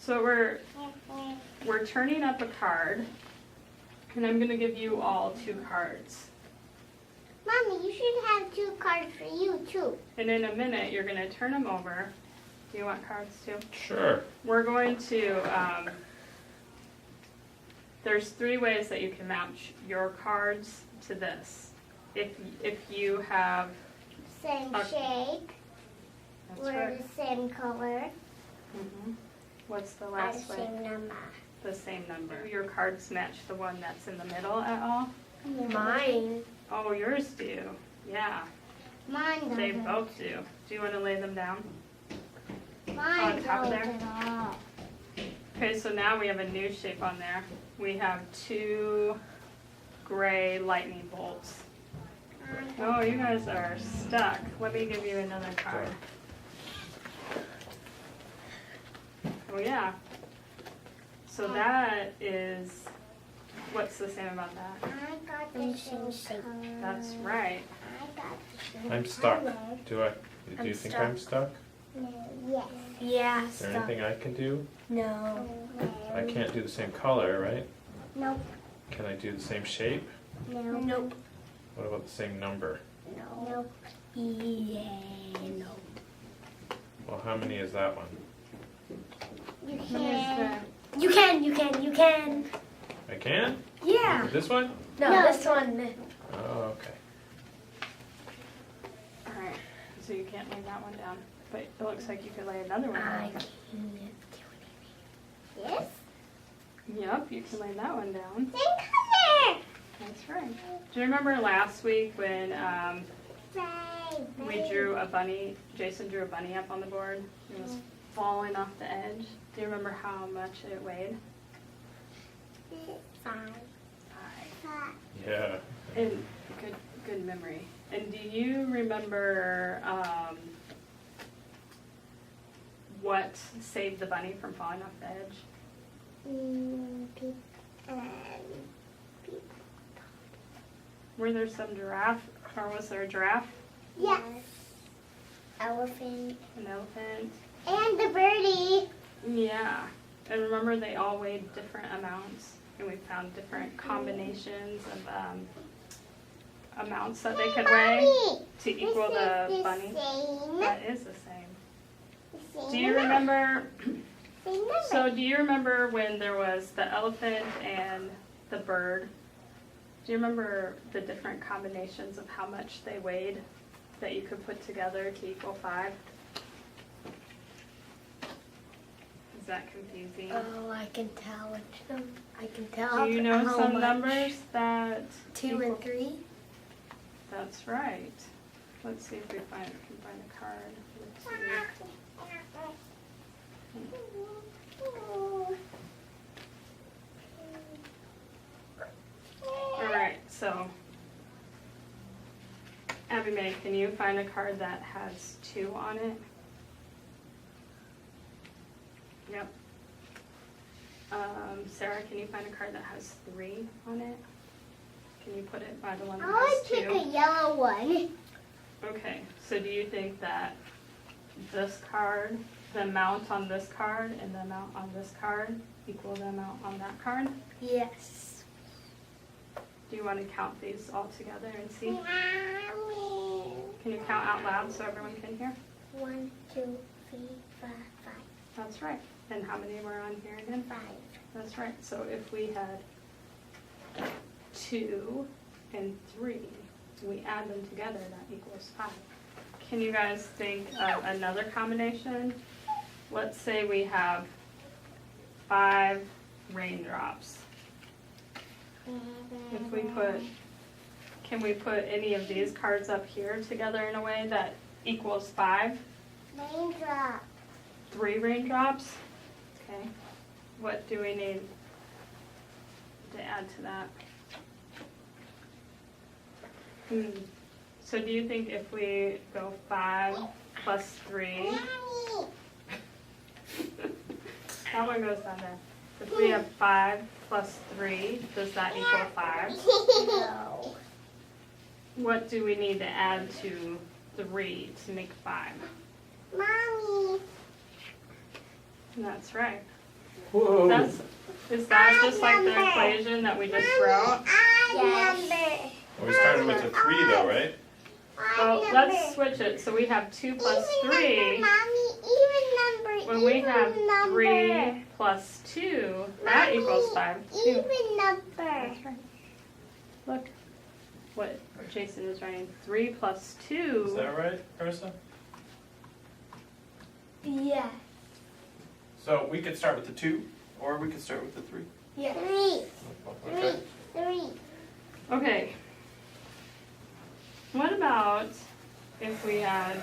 So we're turning up a card, and I'm going to give you all 2 cards. Mommy, you should have 2 cards for you too. And in a minute, you're going to turn them over. Do you want cards too? Sure. We're going to, there's 3 ways that you can match your cards to this. If you have, Same shape. that's We're right. the same color. What's the Are last the way? same number. The same number. Do your cards match the one that's in the middle at all? Mine. Oh, yours do. Yeah, Mine doesn't. they both do. Do you want to lay them down? Mine on top of doesn't there? at all. Okay, so now we have a new shape on there. We have 2 gray lightning bolts. Oh, you guys are stuck. Let me give you another card. Oh yeah. So that is, what's the same about that? I got the same shape. That's right. I got the same I'm stuck. color. Do you think I'm stuck? Yes. Yeah, Is there anything I can do? No. I can't do the same color, right? Nope. Can I do the same shape? No. Nope. What about the same number? No. Nope. Yeah, no. Well, how many is that one? You What is can. the- You can. I can? Yeah. This one? No, No. this one. Oh, okay. Alright, so you can't lay that one down. But it looks like you could lay another one I down. can't do Yes. Yep, you can lay that one down. Same color. That's right. Do you remember last week when we drew a bunny, Jason drew a bunny up on the board? It was falling off the edge. Do you remember how much it weighed? 5. 5. Yeah. And good memory. And do you remember what saved the bunny from falling off the edge? Were there some giraffe, or was there a giraffe, Yes. Elephant. an elephant? And the birdie. Yeah. And remember, they all weighed different amounts, and we found different combinations of amounts that they could weigh Mommy, to equal the this is bunny. the same. That is the same. The same Do you number. remember? Same number. So do you remember when there was the elephant and the bird? Do you remember the different combinations of how much they weighed that you could put together to equal 5? Is that confusing? Oh, I can tell which them. I can tell. Do you know how some much. numbers that 2 equal- and 3. That's right. Let's see if we can find a card with 2. All right, so Abby Mae, can you find a card that has 2 on it? Yep. Sarah, can you find a card that has 3 on it? Can you put it by the one that I would has pick 2? a yellow one. Okay, so do you think that this card, the amount on this card and the amount on this card equal the amount on that card? Yes. Do you want to count these all together and see? Mommy. Can you count out loud so everyone can hear? 1, 2, 3, 4, 5. That's right. And how many were on here again? 5. That's right. So if we had 2 and 3, we add them together, that equals 5. Can you guys think of another combination? Let's say we have 5 raindrops. If we put, can we put any of these cards up here together in a way that equals 5? Raindrop. 3 raindrops? Okay. What do we need to add to that? So do you think if we go 5 plus 3, Mommy. that one goes down there. If we have 5 plus 3, does that equal 5? No. What do we need to add to 3 to make 5? Mommy. That's right. Whoa. Is that just like the equation that we just wrote? Odd number. Well, we started with a 3 though, right? Well, let's switch it. So we have 2 plus 3. Mommy, even number. When we have even number. 3 plus 2, that Mommy, equals 5. Even number. That's right. Look what Jason is writing. 3 plus 2. Is that right, Carissa? Yeah. So we could start with the 2, or we could start with the 3. Yeah. Three. Okay. Three. Okay. What about if we had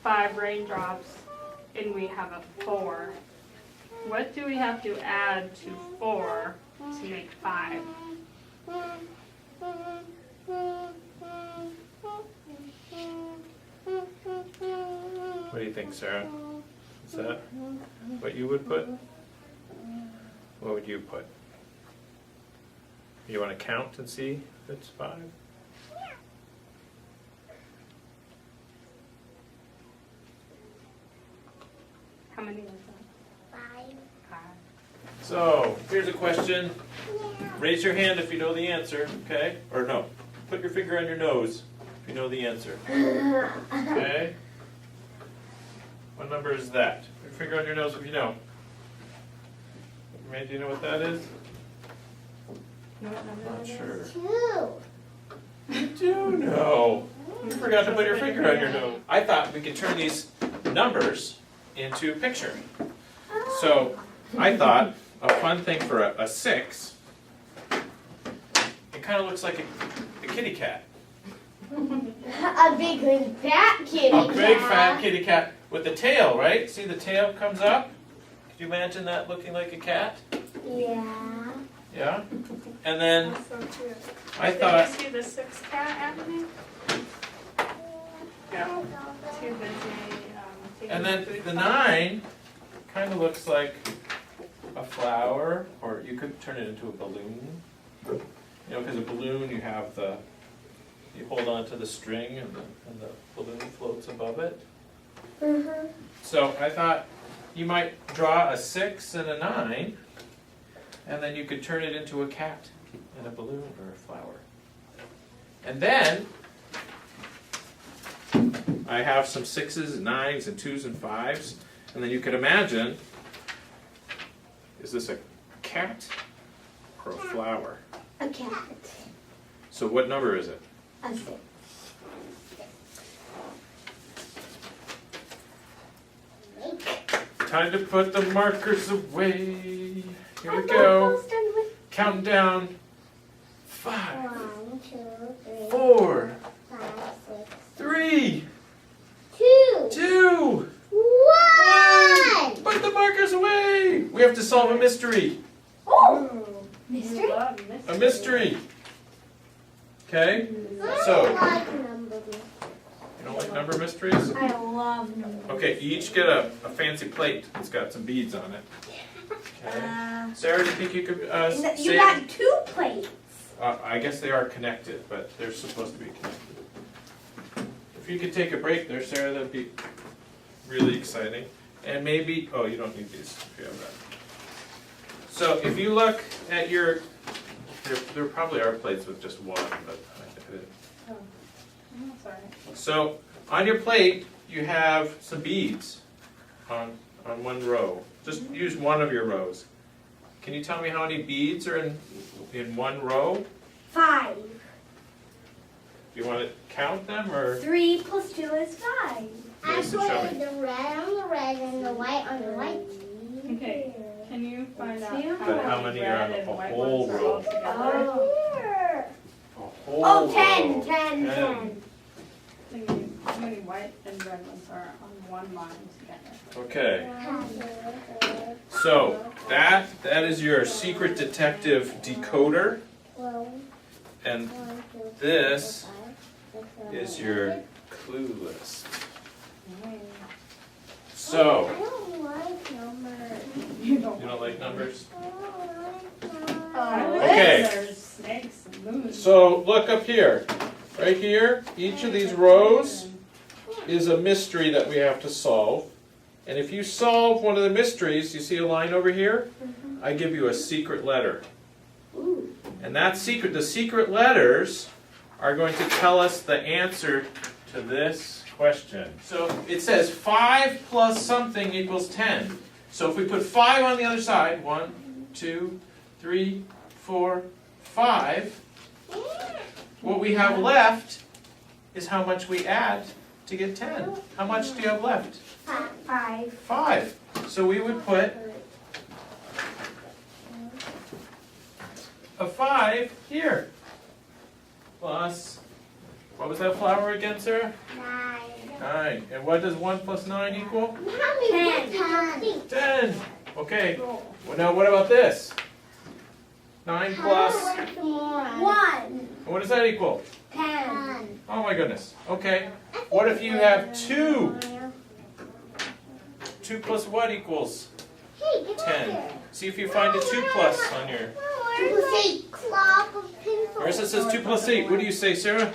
5 raindrops and we have a 4? What do we have to add to 4 to make 5? What do you think, Sarah? Is that what you would put? What would you put? You want to count and see if it's 5? How many is that? 5. 5. So, here's a question. Raise your hand if you know the answer, okay? Or no, put your finger on your nose if you know the answer. Okay? What number is that? Put your finger on your nose if you know. May, do you know what that is? You know what number Not that is? sure. 2. You do know. You forgot to put your finger on your nose. I thought we could turn these numbers into a picture. So, I thought a fun thing for a 6, it kind of looks like a kitty cat. A big fat kitty A big fat kitty cat with the tail, right? See the tail comes up? Could you imagine that looking like a cat? Yeah. Yeah? And then So cute. I Did thought, you see the 6 cat, Anthony? Yeah. Too busy. Taking and then food the from- 9 kind of looks like a flower, or you could turn it into a balloon. You know, because a balloon you have you hold on to the string and the balloon floats above it. Mm-hmm. So I thought you might draw a 6 and a 9, and then you could turn it into a cat and a balloon or a flower. And then I have some 6s and 9s and 2s and 5s, and then you could imagine, is this a cat or a flower? A cat. So what number is it? A 6. Time to put the markers away. Here we go. Counting down. 5, 1, 2, 3, 4, 5, 6, 3, 2, 2, 1. Put the markers away. We have to solve a mystery. Oh, You mystery. love A mystery. Okay? I So- like number mystery. You don't like number mysteries? I love number. Okay, you each get a fancy plate. It's got some beads on it. Okay. Sarah, do you think you could You say? got 2 plates. I guess they are connected, but they're supposed to be connected. If you could take a break there, Sarah, that'd be really exciting. And maybe, oh, you don't need these if you have that. So if you look at your, there probably are plates with just one, but I didn't. Oh, that's all right. So on your plate, you have some beads on one row. Just use one of your rows. Can you tell me how many beads are in one row? 5. Do you want to count them or? 3 plus 2 is 5. I Yes, show put me. the red on the red and the white on the white. Okay, can you find out But how many are on red and a white whole ones are row? all together? Here. A whole Oh, 10, row. 10, 10. How many white and red ones are on one line together? Okay, so that is your secret detective decoder, and this is your clue list. So, I don't like numbers. You don't. you don't like numbers? I like Okay. There's snakes and moons. So look up here. Right here, each of these rows is a mystery that we have to solve. And if you solve one of the mysteries, you see a line over here? I give you a secret letter. Ooh. And that secret, the secret letters are going to tell us the answer to this question. So it says 5 plus something equals 10. So if we put 5 on the other side, 1, 2, 3, 4, 5, what we have left is how much we add to get 10. How much do you have left? 5. 5. So we would put a 5 here. Plus, what was that flower again, Sarah? 9. 9. And what does 1 plus 9 equal? Mommy, 10. 10. Okay. Well, now what about this? 9 plus, 1. what does that equal? 10. Oh my goodness. Okay. What if you have 2? 2 plus what equals Hey, get out 10? here. See if you find a 2 plus on your... 2 plus 8. Clock of pencil. Marissa says 2 plus 8. What do you say, Sarah?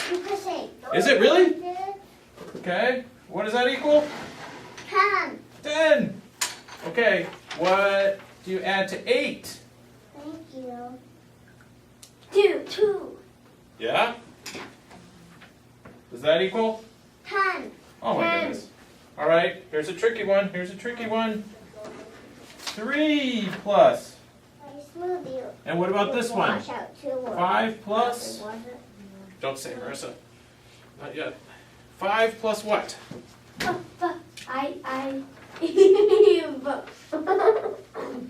2 plus 8. Is it really? Okay. What does that equal? 10. 10. Okay. What do you add to 8? Thank you. 2. Yeah? Does that equal? 10. Oh my 10. goodness. All right. Here's a tricky one. Here's a tricky one. 3 plus. I smooth you. And what about this one? Wash out 2 more. 5 plus. Was it? Don't say Marissa. Not yet. 5 plus what? I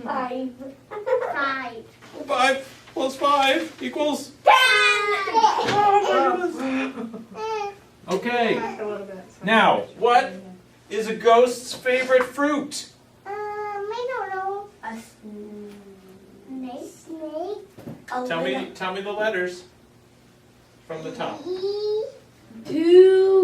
5. 5. 5 plus 5 equals. 10. Okay. Back a little bit. So Now, what is a ghost's favorite fruit? I don't know. A Snake. Tell me the letters from the top. E. 2.